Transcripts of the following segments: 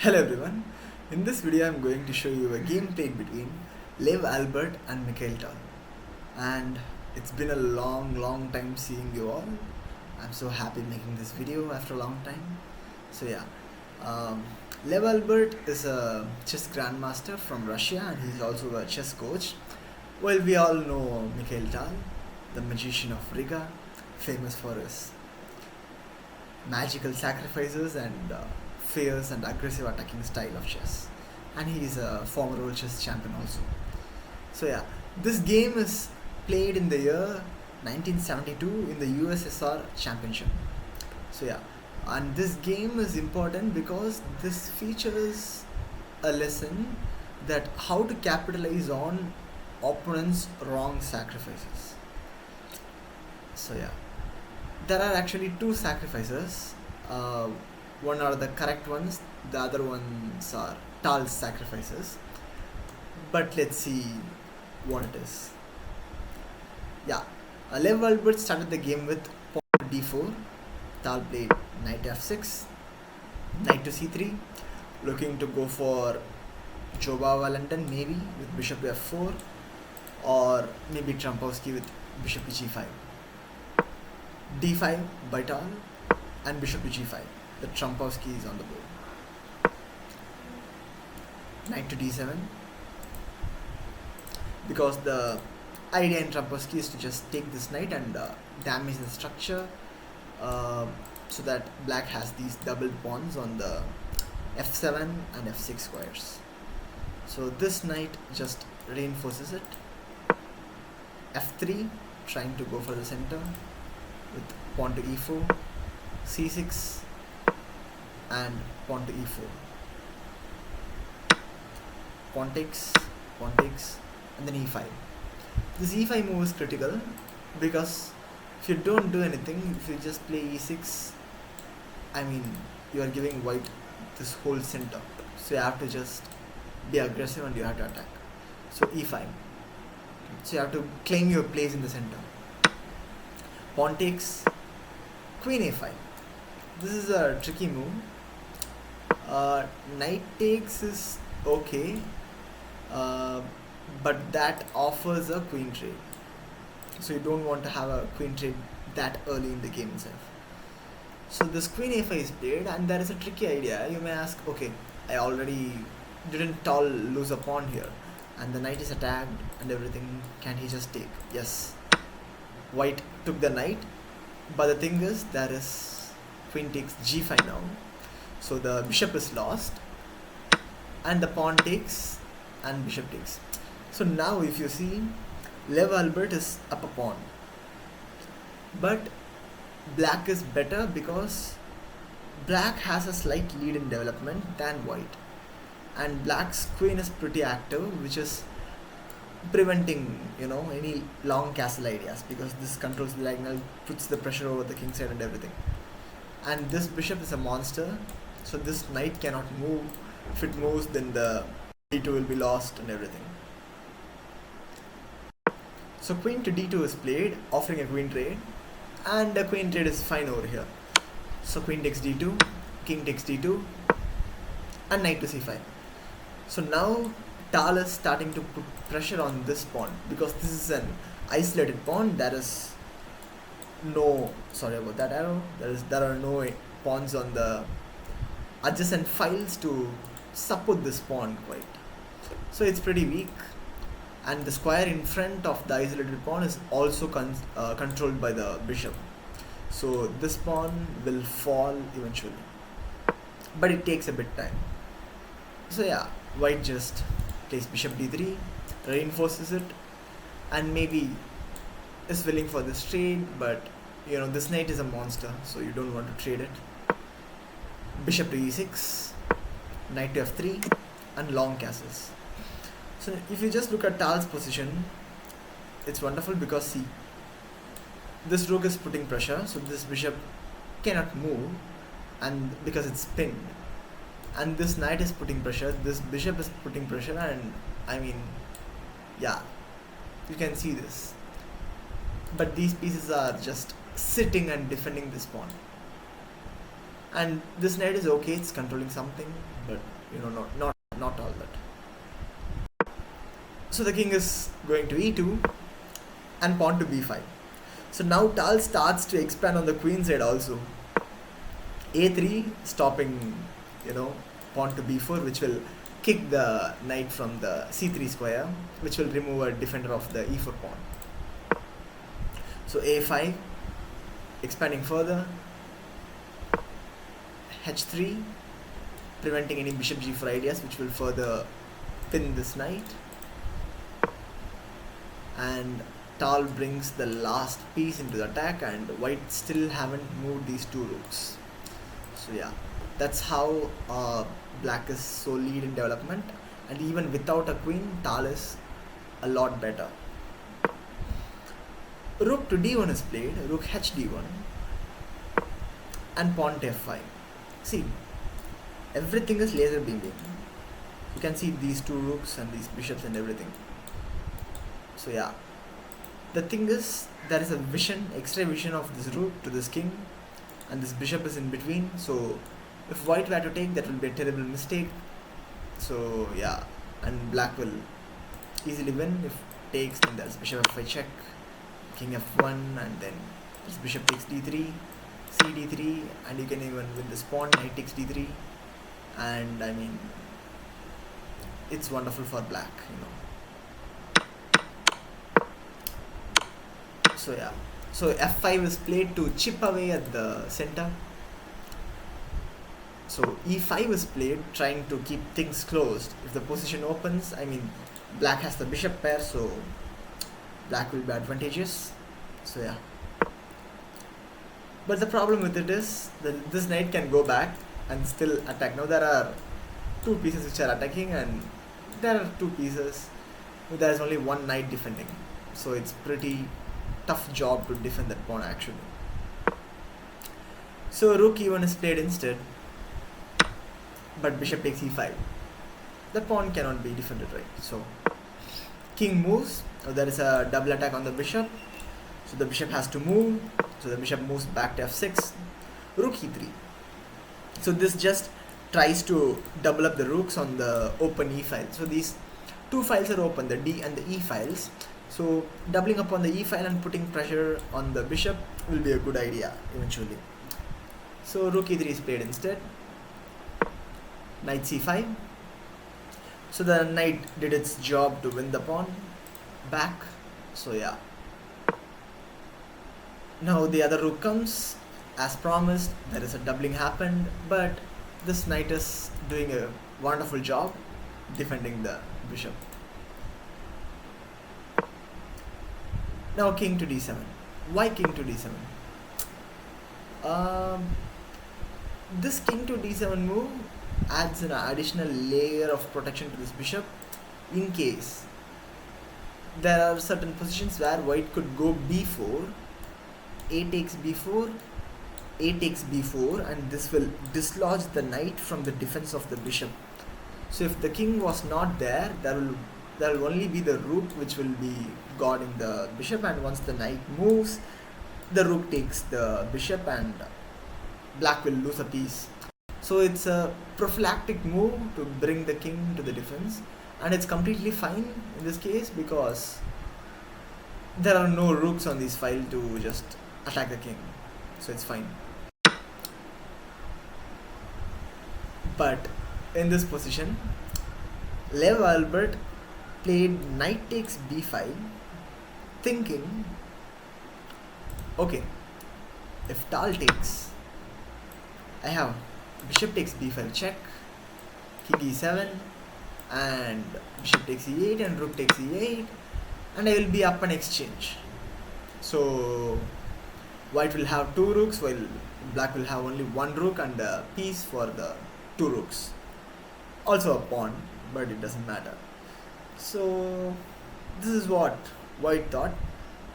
Hello everyone. In this video I'm going to show you a game played between Alburt and Mikhail Tal. And it's been a long time seeing you all. I'm so happy making this video after a long time. So yeah, um, Alburt is a chess grandmaster from Russia and he's also a chess coach. Well, we all know Mikhail Tal, the magician of Riga, famous for his magical sacrifices and fierce and aggressive attacking style of chess. And he is a former world chess champion also. So yeah, this game is played in the year 1972 in the USSR Championship. So yeah, and this game is important because this features a lesson that how to capitalize on opponent's wrong sacrifices. So yeah, there are actually two sacrifices. One are the correct ones, the other ones are Tal's sacrifices. But let's see what it is. Yeah, Lev Albert started the game with pawn d4. Tal played knight f6, knight to c3, looking to go for Joba London maybe with bishop to f4, or maybe Trumpowski with bishop to g5. d5 by Tal and bishop to g5. The Trumpowski is on the board. Knight to d7, because the idea in Trumpowski is to just take this knight and damage the structure, so that black has these double pawns on the f7 and f6 squares. So this knight just reinforces it. f3, trying to go for the center with pawn to e4, c6 and pawn to e4. Pawn takes, and then e5. This e5 move is critical because if you don't do anything, if you just play e6, I mean, you are giving white this whole center. So you have to just be aggressive and you have to attack. So e5. So you have to claim your place in the center. Pawn takes, queen a5. This is a tricky move. Knight takes is okay, but that offers a queen trade. So you don't want to have a queen trade that early in the game itself. So this queen a5 is played, and there is a tricky idea. You may ask, okay, I already didn't Tal lose a pawn here, and the knight is attacked and everything. Can he just take? Yes. White took the knight, but the thing is, there is queen takes g5 now. So the bishop is lost, and the pawn takes, and bishop takes. So now if you see, Lev Albert is up a pawn, but black is better because black has a slight lead in development than white, and black's queen is pretty active, which is preventing any long castle ideas, because this controls the diagonal, puts the pressure over the king side and everything. And this bishop is a monster, so this knight cannot move. If it moves, then the d2 will be lost and everything. So queen to d2 is played, offering a queen trade, and the queen trade is fine over here. So queen takes d2, king takes d2, and knight to c5. So now Tal is starting to put pressure on this pawn, because this is an isolated pawn. There is no, sorry about that arrow, there are no pawns on the adjacent files to support this pawn quite. So it's pretty weak, and the square in front of the isolated pawn is also controlled by the bishop. So this pawn will fall eventually, but it takes a bit time. So yeah, white just plays bishop d3, reinforces it, and maybe is willing for this trade, but this knight is a monster, so you don't want to trade it. Bishop to e6, knight to f3, and long castles. So if you just look at Tal's position, it's wonderful because see, this rook is putting pressure, so this bishop cannot move, and because it's pinned, and this knight is putting pressure, this bishop is putting pressure, and I mean, yeah, you can see this. But these pieces are just sitting and defending this pawn. And this knight is okay, it's controlling something, but not all that. So the king is going to e2 and pawn to b5. So now Tal starts to expand on the queen side also. a3 stopping, pawn to b4, which will kick the knight from the c3 square, which will remove a defender of the e4 pawn. So a5, expanding further, h3, preventing any bishop g4 ideas, which will further pin this knight. And Tal brings the last piece into the attack, and white still haven't moved these two rooks. So yeah, that's how black is so lead in development, and even without a queen, Tal is a lot better. Rook to d1 is played, rook h d1, and pawn to f5. See, everything is laser beaming. You can see these two rooks and these bishops and everything. So yeah, the thing is, there is a vision, X-ray vision of this rook to this king, and this bishop is in between. So if white were to take, that will be a terrible mistake. So yeah, and black will easily win. If takes, then there's bishop f5 check, king f1, and then this bishop takes d3, c d3, and you can even win this pawn, knight takes d3, and I mean, it's wonderful for black, So yeah, so f5 is played to chip away at the center. So e5 is played, trying to keep things closed. If the position opens, I mean, black has the bishop pair, so black will be advantageous. So yeah, but the problem with it is that this knight can go back and still attack. Now there are two pieces which are attacking, and there are two pieces, but there is only one knight defending. So it's pretty tough job to defend that pawn actually. So rook e1 is played instead, but bishop takes e5. The pawn cannot be defended, right? So king moves. There is a double attack on the bishop, so the bishop has to move. So the bishop moves back to f6, rook e3. So this just tries to double up the rooks on the open e file. So these two files are open, the d and the e files. So doubling up on the e file and putting pressure on the bishop will be a good idea eventually. So rook e3 is played instead, knight c5. So the knight did its job to win the pawn back. So yeah, now the other rook comes as promised. There is a doubling happened, but this knight is doing a wonderful job defending the bishop. Now king to d7. Why king to d7? This king to d7 move adds an additional layer of protection to this bishop in case there are certain positions where white could go b4, a takes b4, a takes b4, and this will dislodge the knight from the defense of the bishop. So if the king was not there, there will only be the rook which will be guarding the bishop, and once the knight moves, the rook takes the bishop and black will lose a piece. So it's a prophylactic move to bring the king to the defense, and it's completely fine in this case because there are no rooks on this file to just attack the king, so it's fine. But in this position, Lev Alburt played knight takes b5, thinking, okay, if Tal takes, I have bishop takes b5 check, king e7, and bishop takes e8 and rook takes e8, and I will be up an exchange. So white will have two rooks while black will have only one rook and a piece for the two rooks. Also a pawn, but it doesn't matter. So this is what white thought,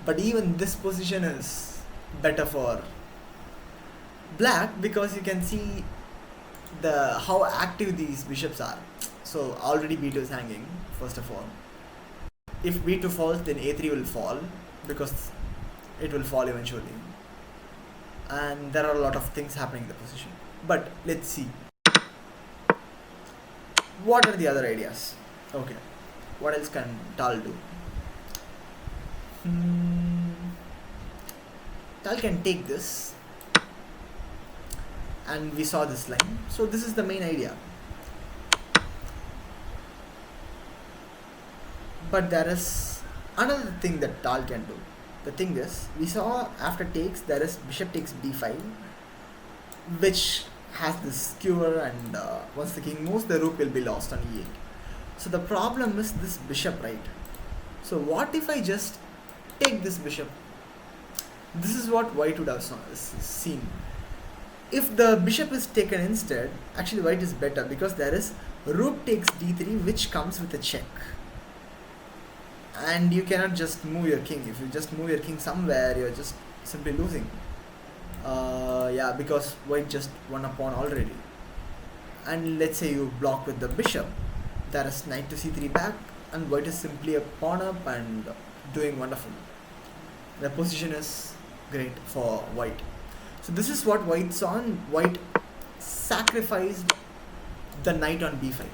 but even this position is better for black because you can see how active these bishops are. So already b2 is hanging first of all. If b2 falls, then a3 will fall because it will fall eventually, and there are a lot of things happening in the position. But let's see. What are the other ideas? Okay. What else can Tal do? Tal can take this, and we saw this line. So this is the main idea. But there is another thing that Tal can do. The thing is, we saw after takes there is bishop takes b5, which has this skewer, and once the king moves, the rook will be lost on e8. So the problem is this bishop, right? So what if I just take this bishop? This is what white would have seen. If the bishop is taken instead, actually white is better because there is rook takes d3, which comes with a check. And you cannot just move your king. If you just move your king somewhere, you're just simply losing. Yeah, because white just won a pawn already. And let's say you block with the bishop, there is knight to c3 back, and white is simply a pawn up and doing wonderful. The position is great for white. So this is what white saw, and white sacrificed the knight on b5.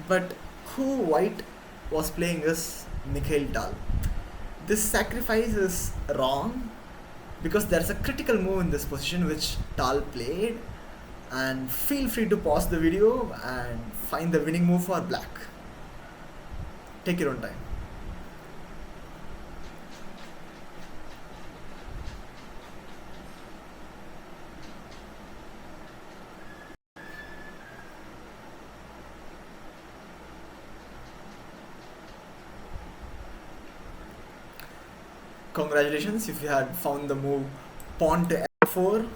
But who white was playing is Mikhail Tal. This sacrifice is wrong because there is a critical move in this position which Tal played, and feel free to pause the video and find the winning move for black. Take your own time. Congratulations if you had found the move pawn to f4,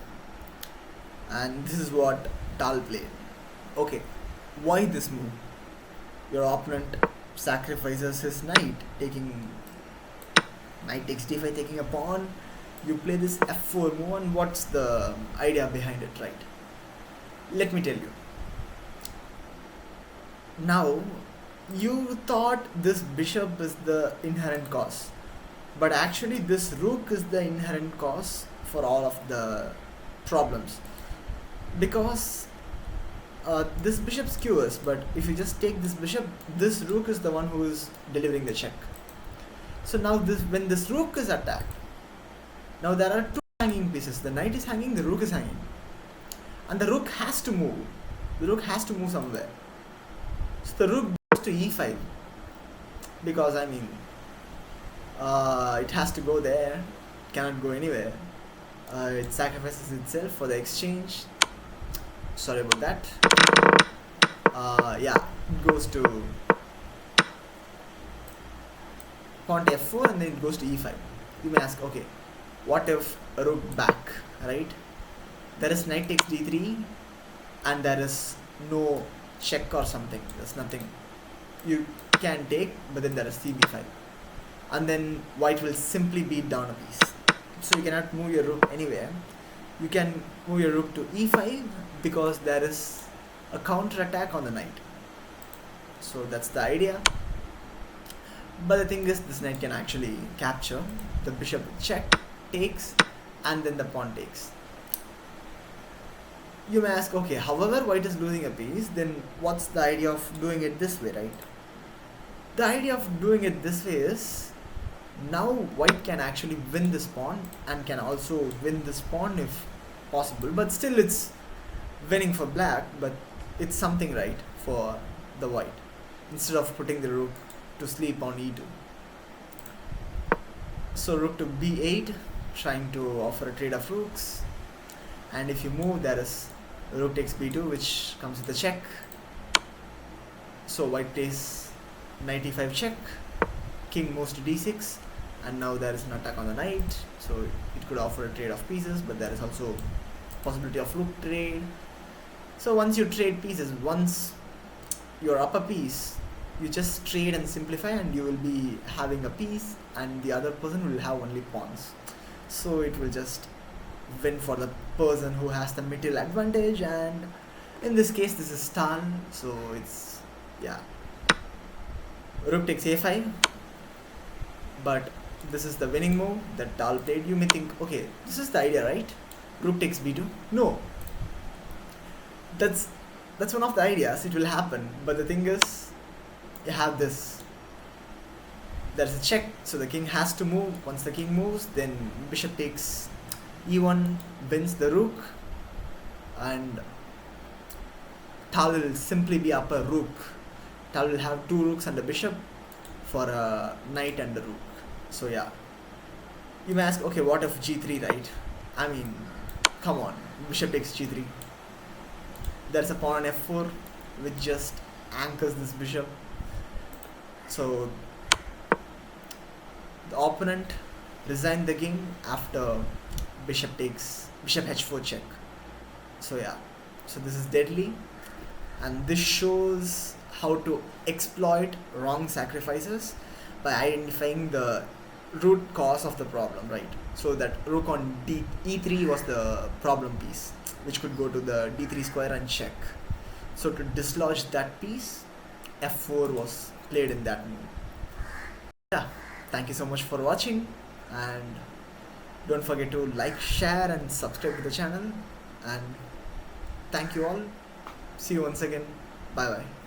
and this is what Tal played. Okay, why this move? Your opponent sacrifices his knight, taking knight takes d5, taking a pawn. You play this f4 move, and what's the idea behind it, right? Let me tell you. Now, you thought this bishop is the inherent cause, but actually this rook is the inherent cause for all of the problems, because this bishop skewers, but if you just take this bishop, this rook is the one who is delivering the check. So now when this rook is attacked, now there are two hanging pieces. The knight is hanging, the rook is hanging, and the rook has to move. The rook has to move somewhere. So the rook goes to e5, because I mean it has to go there, cannot go anywhere. It sacrifices itself for the exchange. Sorry about that. Yeah, it goes to pawn to f4, and then it goes to e5. You may ask, okay, what if a rook back, right? There is knight takes d3, and there is no check or something. There's nothing. You can take, but then there is cb5. And then white will simply beat down a piece. So you cannot move your rook anywhere. You can move your rook to e5 because there is a counter attack on the knight. So that's the idea. But the thing is, this knight can actually capture. The bishop check, takes, and then the pawn takes. You may ask, okay, however white is losing a piece, then what's the idea of doing it this way, right? The idea of doing it this way is, now white can actually win this pawn and can also win this pawn if possible, but still it's winning for black, but it's something right for the white, instead of putting the rook to sleep on e2. So rook to b8, trying to offer a trade of rooks, and if you move, there is rook takes b2, which comes with a check. So white plays knight e5 check, king moves to d6, and now there is an attack on the knight, so it could offer a trade of pieces, but there is also possibility of rook trade. So once you trade pieces, once you're up a piece, you just trade and simplify, and you will be having a piece, and the other person will have only pawns. So it will just win for the person who has the material advantage, and in this case this is Tal, so it's, yeah, rook takes a5, but this is the winning move that Tal played. You may think, okay, this is the idea, right? Rook takes b2. No, that's that's one of the ideas. It will happen, but the thing is, you have this. There's a check, so the king has to move. Once the king moves, then bishop takes e1, wins the rook, and Tal will simply be up a rook. Tal will have two rooks and a bishop for a knight and a rook. So yeah, you may ask, okay, what if g3, right? I mean, come on, bishop takes g3. There's a pawn on f4 which just anchors this bishop. So the opponent resigned the game after bishop h4 check. So yeah, so this is deadly, and this shows how to exploit wrong sacrifices by identifying the root cause of the problem, right? So that rook on e3 was the problem piece, which could go to the d3 square and check. So to dislodge that piece, f4 was played in that move. Yeah, thank you so much for watching, and don't forget to like, share and subscribe to the channel, and thank you all. See you once again. Bye bye.